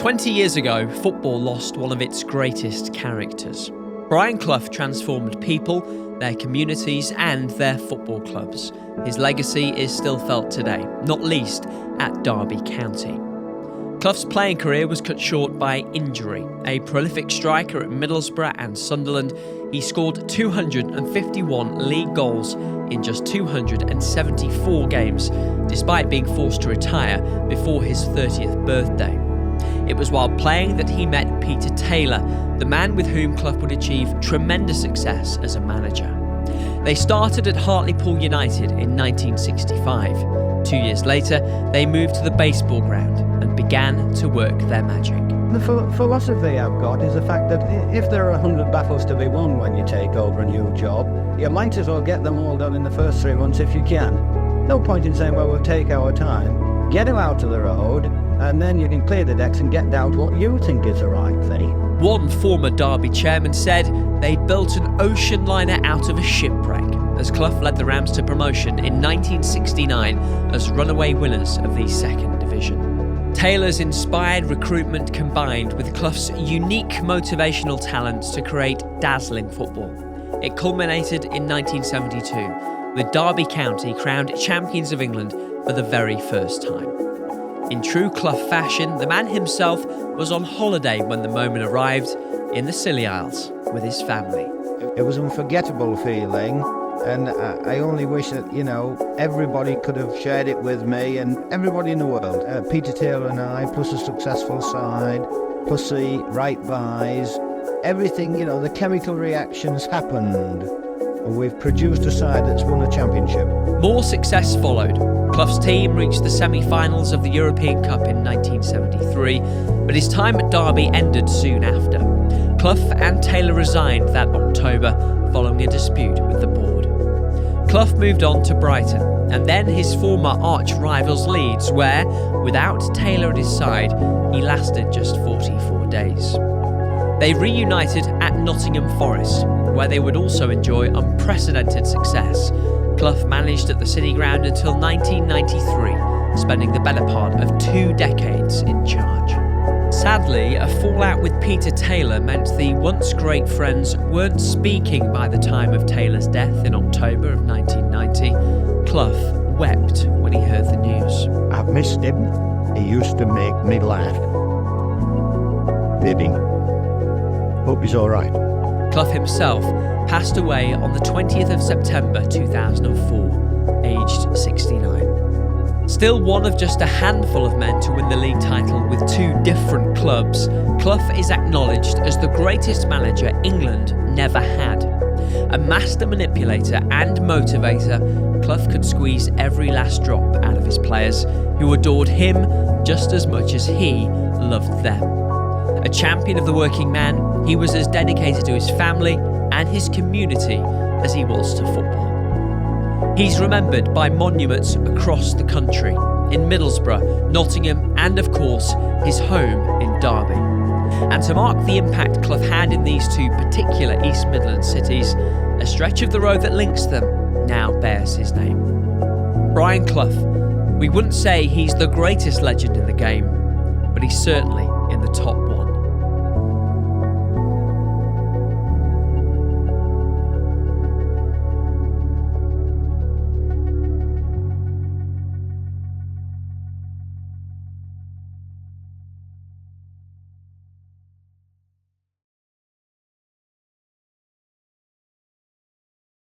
20 years ago, football lost one of its greatest characters. Brian Clough transformed people, their communities and their football clubs. His legacy is still felt today, not least at Derby County. Clough's playing career was cut short by injury. A prolific striker at Middlesbrough and Sunderland, he scored 251 league goals in just 274 games, despite being forced to retire before his 30th birthday. It was while playing that he met Peter Taylor, the man with whom Clough would achieve tremendous success as a manager. They started at Hartlepool United in 1965. 2 years later, they moved to the baseball ground and began to work their magic. The philosophy I've got is the fact that if there are 100 battles to be won when you take over a new job, you might as well get them all done in the first 3 months if you can. No point in saying, well, we'll take our time. Get them out to the road, and then you can clear the decks and get down to what you think is the right thing. One former Derby chairman said they'd built an ocean liner out of a shipwreck, as Clough led the Rams to promotion in 1969 as runaway winners of the second division. Taylor's inspired recruitment combined with Clough's unique motivational talents to create dazzling football. It culminated in 1972, with Derby County crowned champions of England for the very first time. In true Clough fashion, the man himself was on holiday when the moment arrived in the Scilly Isles with his family. It was an unforgettable feeling, and I only wish that, everybody could have shared it with me and everybody in the world. Peter Taylor and I, plus a successful side, plus the right buys, everything, the chemical reactions happened. We've produced a side that's won a championship. More success followed. Clough's team reached the semi-finals of the European Cup in 1973, but his time at Derby ended soon after. Clough and Taylor resigned that October following a dispute with the board. Clough moved on to Brighton, and then his former arch-rivals Leeds, where, without Taylor at his side, he lasted just 44 days. They reunited at Nottingham Forest, where they would also enjoy unprecedented success. Clough managed at the City Ground until 1993, spending the better part of 2 decades in charge. Sadly, a fallout with Peter Taylor meant the once great friends weren't speaking by the time of Taylor's death in October of 1990. Clough wept when he heard the news. I've missed him. He used to make me laugh. Bidding. Hope he's all right. Clough himself passed away on the 20th of September 2004, aged 69. Still one of just a handful of men to win the league title with 2 different clubs, Clough is acknowledged as the greatest manager England never had. A master manipulator and motivator, Clough could squeeze every last drop out of his players, who adored him just as much as he loved them. A champion of the working man, he was as dedicated to his family and his community as he was to football. He's remembered by monuments across the country, in Middlesbrough, Nottingham and of course his home in Derby. And to mark the impact Clough had in these 2 particular East Midlands cities, a stretch of the road that links them now bears his name. Brian Clough. We wouldn't say he's the greatest legend in the game, but he's certainly in the top